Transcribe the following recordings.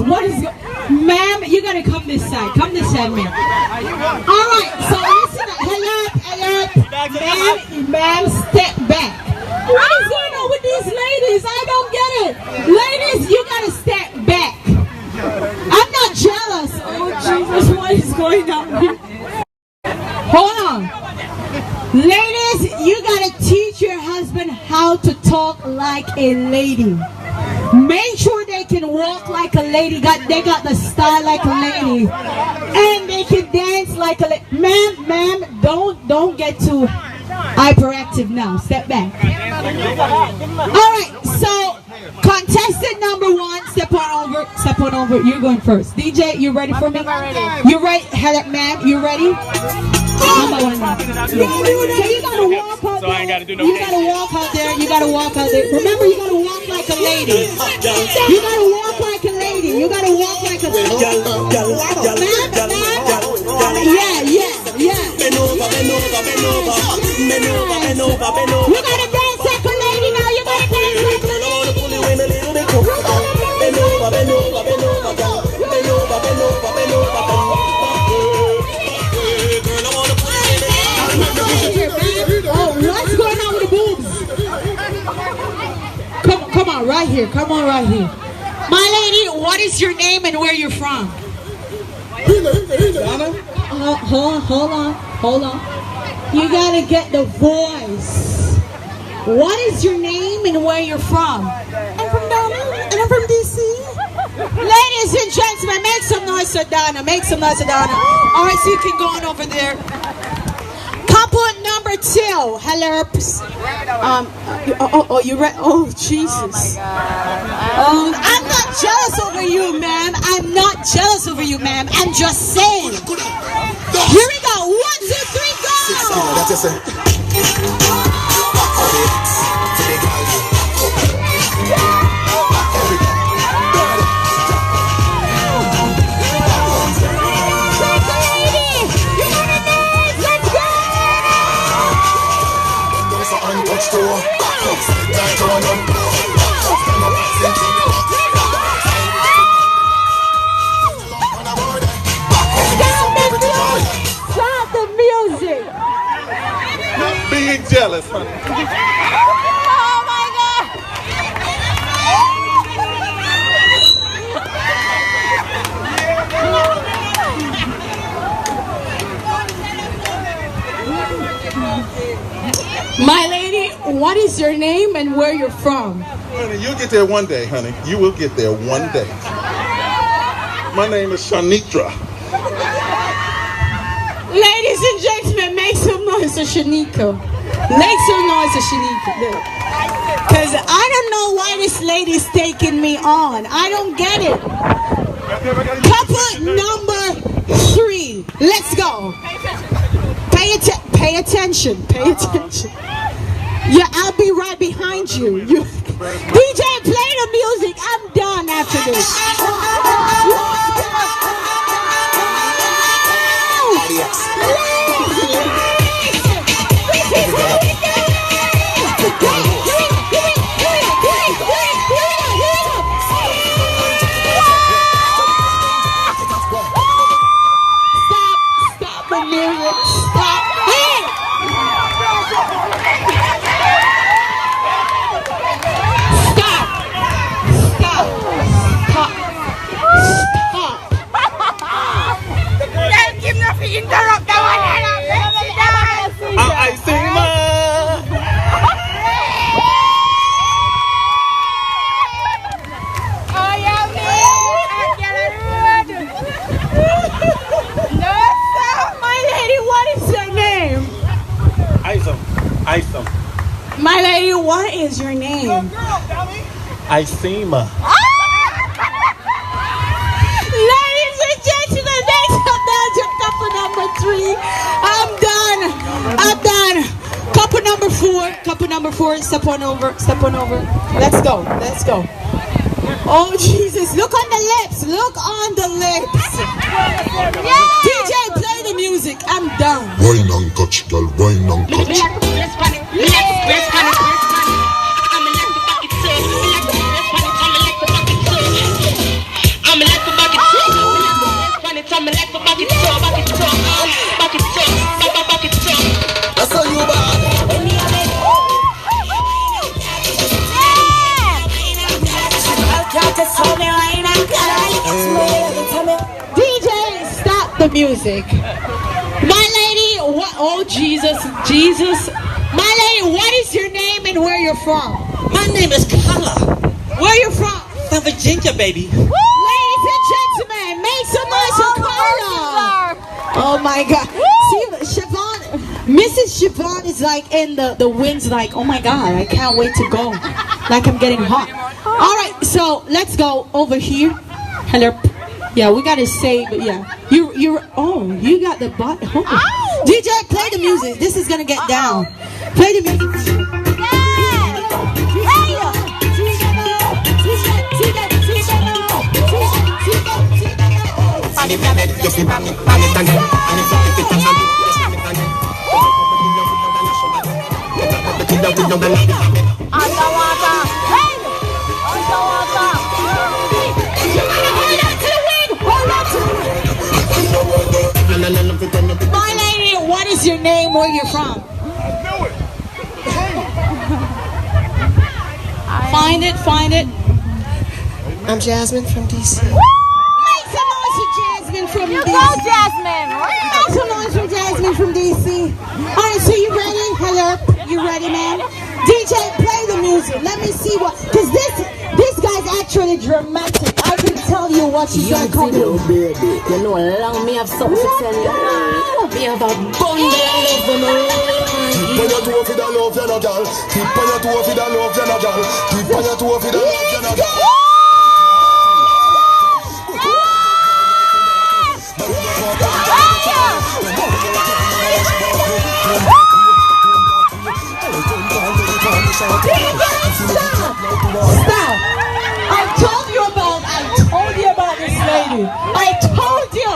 What is ma'am, you gotta come this side. Come this side, ma'am. Alright, so listen up. Hello. Ma'am, step back. What is going on with these ladies? I don't get it. Ladies, you gotta step back. I'm not jealous. Oh Jesus, what is going on here? Hold on. Ladies, you gotta teach your husband how to talk like a lady. Make sure they can walk like a lady. They got the style like a lady, and they can dance like a lady. Ma'am, don't get too hyperactive now. Step back. All right. So contestant number 1, step on over. You're going first. DJ, you ready for me? You ready? Hello, ma'am. You ready? Number 1. So you gotta walk out there. You gotta walk out there. You gotta walk out there. Remember, you gotta walk like a lady. You gotta walk like a lady. You gotta walk like a lady. Yeah. You gotta dance like a lady now. You gotta dance like a What's going on with the boobs? Come on, right here. Come on, right here. My lady, what is your name and where you're from? Hold on. You gotta get the voice. What is your name and where you're from? I'm from Donna and I'm from DC. Ladies and gentlemen, make some noise for Donna. Make some noise for Donna. All right, so you can go on over there. Couple number 2. Hello. You ready? Oh, Jesus. I'm not jealous over you, ma'am. I'm not jealous over you, ma'am. I'm just saying. Here we go. 1, 2, 3, go. Stop the music. Being jealous, honey. Oh my God. My lady, what is your name and where you're from? Honey, you'll get there one day, honey. You will get there one day. My name is Shanitra. Ladies and gentlemen, make some noise for Shanika. Make some noise for Shanika. Because I don't know why this lady's taking me on. I don't get it. Couple number 3. Let's go. Pay attention. Pay attention. Yeah, I'll be right behind you. DJ, play the music. I'm done after this. Stop the music. Stop. Hey! Interrupt the one. I see my. Oh yeah, me. No, sir. My lady, what is your name? Isom. My lady, what is your name? Isema. Ladies and gentlemen, next up down to couple number 3. I'm done. Couple number 4. Step on over. Let's go. Oh Jesus, look on the lips. Yeah. DJ, play the music. I'm done. Wine and touch, girl, wine and touch. I'm me like to back it up, back it up, back it up, back it up. That's how you bad. DJ, stop the music. My lady, what? Oh Jesus, Jesus. My lady, what is your name and where you're from? My name is Carla. Where you from? From Virginia, baby. Ladies and gentlemen, make some noise for Carla. Oh my God. See, Siobhan, Mrs. Siobhan is like in the wind's like, oh my God, I can't wait to go. Like I'm getting hot. All right, so let's go over here. Hello. Yeah, we gotta say, but yeah. You got the butt. Oh. DJ, play the music. This is gonna get down. Play the music. My lady, what is your name? Where you're from? Find it. I'm Jasmine from DC. Make some noise for Jasmine from DC. Go, Jasmine. Make some noise for Jasmine from DC. All right, so you ready? Hello, you ready, man? DJ, play the music. Let me see what, because this guy's actually dramatic. I can tell you what she's gonna come with. Baby, you know, long me have something to tell you. Me have a bundle of love for me. Keep on your toe for the love, you know, girl. Keep on your toe for the love, you know, girl. Keep on your toe for the love, you know, girl. Stop! I told you about this lady. I told you.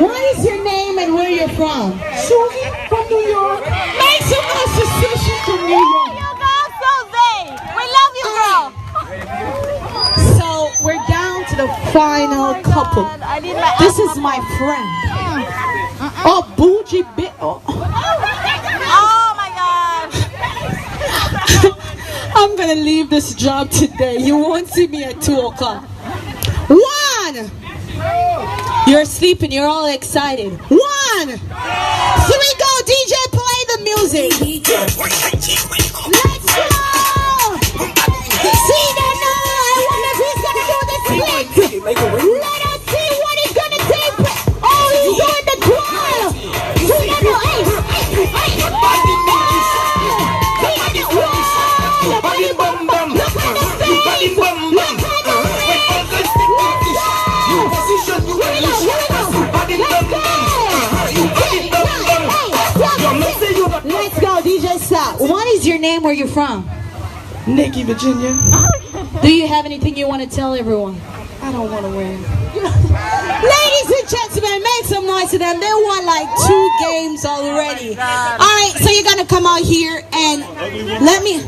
What is your name and where you're from? Susie from New York. Make some noise for Susie from New York. You girl, Susie. We love you, girl. So we're down to the final couple. I need my This is my friend. Oh, bougie bit. Oh. Oh my God. I'm gonna leave this job today. You won't see me at 2 o'clock. 1. You're sleeping. You're all excited. 1. 3, go. DJ, play the music. Let's go. See that now? I wonder if he's gonna do the split. Let us see what he's gonna take. Oh, he's doing the twirl. Let's go, DJ, stop. What is your name? Where you're from? Nikki, Virginia. Do you have anything you want to tell everyone? I don't want to win. Ladies and gentlemen, make some noise to them. They won like 2 games already. All right, so you're gonna come out here and let me.